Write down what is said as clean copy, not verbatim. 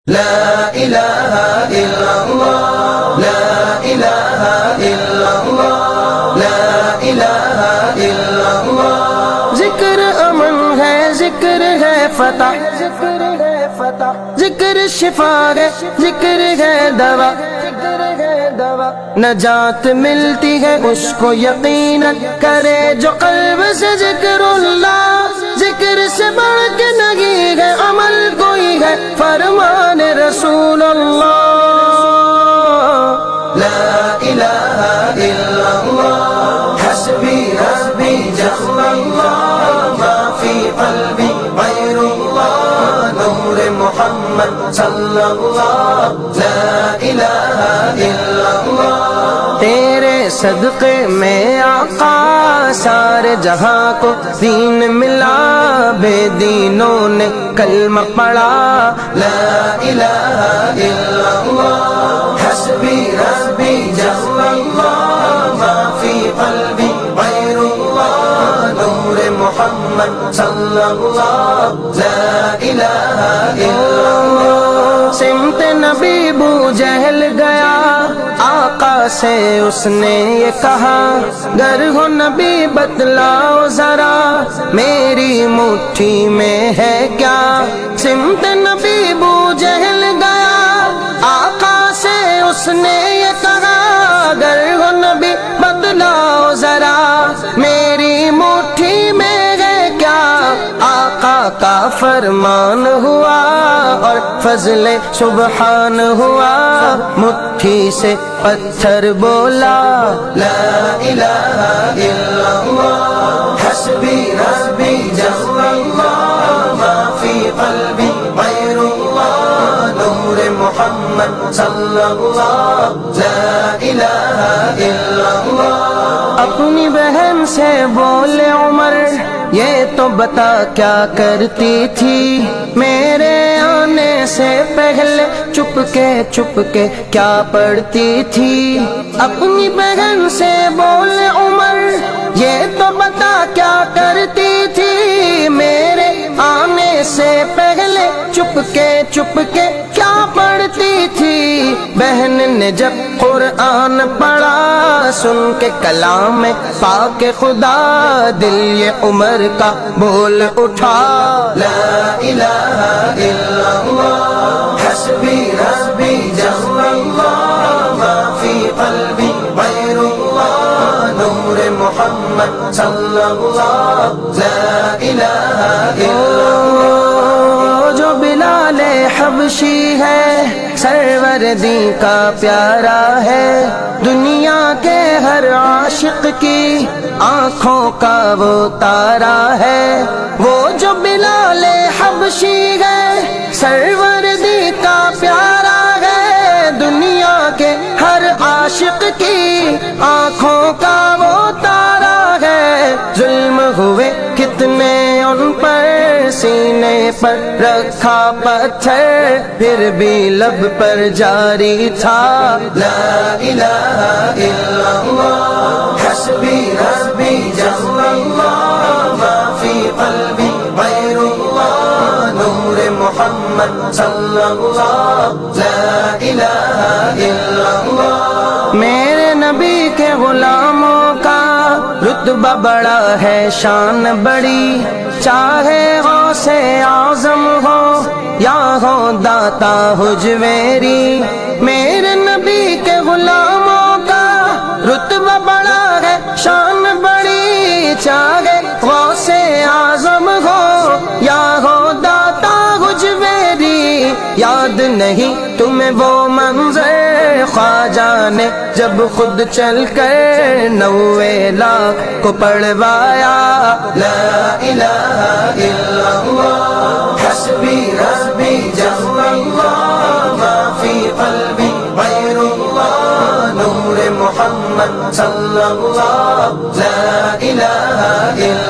لا الہ الا اللہ لا الہ الا اللہ لا الہ الا اللہ۔ ذکر امن ہے، ذکر ہے فتح، ذکر ہے فتح، ذکر شفا ہے، ذکر ہے دوا، ذکر ہے دوا، نجات ملتی ہے اس کو یقیناً کرے جو قلب سے ذکر اللہ۔ ذکر سے بڑھ کے نہیں ہے عمل کوئی ہے، فرمان رسول اللہ۔ لا الہ الا اللہ حسبی ربی جل اللہ ما فی قلبی غیر اللہ نور محمد صلی اللہ۔ لا الہ الا اللہ تیرے صدقے میں آقا سارے جہاں کو دین ملا، بے دینوں نے کلمہ پڑھا۔ لا الہ الا اللہ حسبی ربی جل اللہ ما فی قلبی غیر اللہ نور محمد صلی اللہ۔ لا الہ الا اللہ سمت نبی بو جہل گیا، آقا سے اس نے یہ کہا گر ہو نبی بتلاؤ ذرا میری مٹھی میں ہے کیا۔ سمت نبی بو جہل گیا، آقا سے اس نے یہ کہا گر ہو نبی بتلاؤ ذرا میری مٹھی میں ہے کیا۔ آقا کا فرمان ہوا اور فضل سبحان ہوا، مٹھی سے پتھر بولا۔ لا الہ الا اللہ حسبی ربی جل اللہ ما فی قلبی غیر اللہ نور محمد صلی اللہ۔ لا الہ الا اللہ اپنی بہن سے بولے عمر یہ تو بتا کیا کرتی تھی میرے آنے سے پہلے چپ کے کیا پڑھتی تھی۔ اپنی بہن سے بولے عمر یہ تو بتا کیا کرتی تھی میرے آنے سے پہلے چپ کے کیا پڑھتی تھی۔ بہن نے جب قرآن پڑھا سن کے کلام پاک خدا دل یہ عمر کا بول اٹھا۔ لا الہ الا اللہ حسبی ربی جل اللہ ما فی قلبی غیر اللہ نور محمد صلی اللہ۔ لا الہ الا اللہ جو بلال حبشی ہے سروردی کا پیارا ہے، دنیا کے ہر عاشق کی آنکھوں کا وہ تارا ہے۔ وہ جو بلال حبشی ہے سروردی کا پیارا ہے، دنیا کے ہر عاشق کی آنکھوں کا وہ تارا ہے۔ ظلم ہوئے کتنے ان پر سینے پر رکھا پتھر پھر بھی لب پر جاری تھا۔ لا الہ الا اللہ حسبی ربی جل اللہ ما فی قلبی غیر اللہ نور محمد صلی اللہ۔ لا الہ الا اللہ میرے نبی کے غلاموں کا رتبہ بڑا ہے شان بڑی، چاہے غوث اعظم ہو یا ہو داتا حجویری، میرے نبی کے غلاموں کا رتبہ بڑا ہے شان بڑی، چاہے غوث اعظم ہو یا ہو داتا حجویری۔ یاد نہیں تمہیں وہ منظر خواجہ نے جب خود چل کر 90 لاکھ کو پڑھوایا۔ لا الہ الا اللہ حسبی ربی جل اللہ ما فی قلبی غیر اللہ نور محمد صلی اللہ۔ لا الہ الا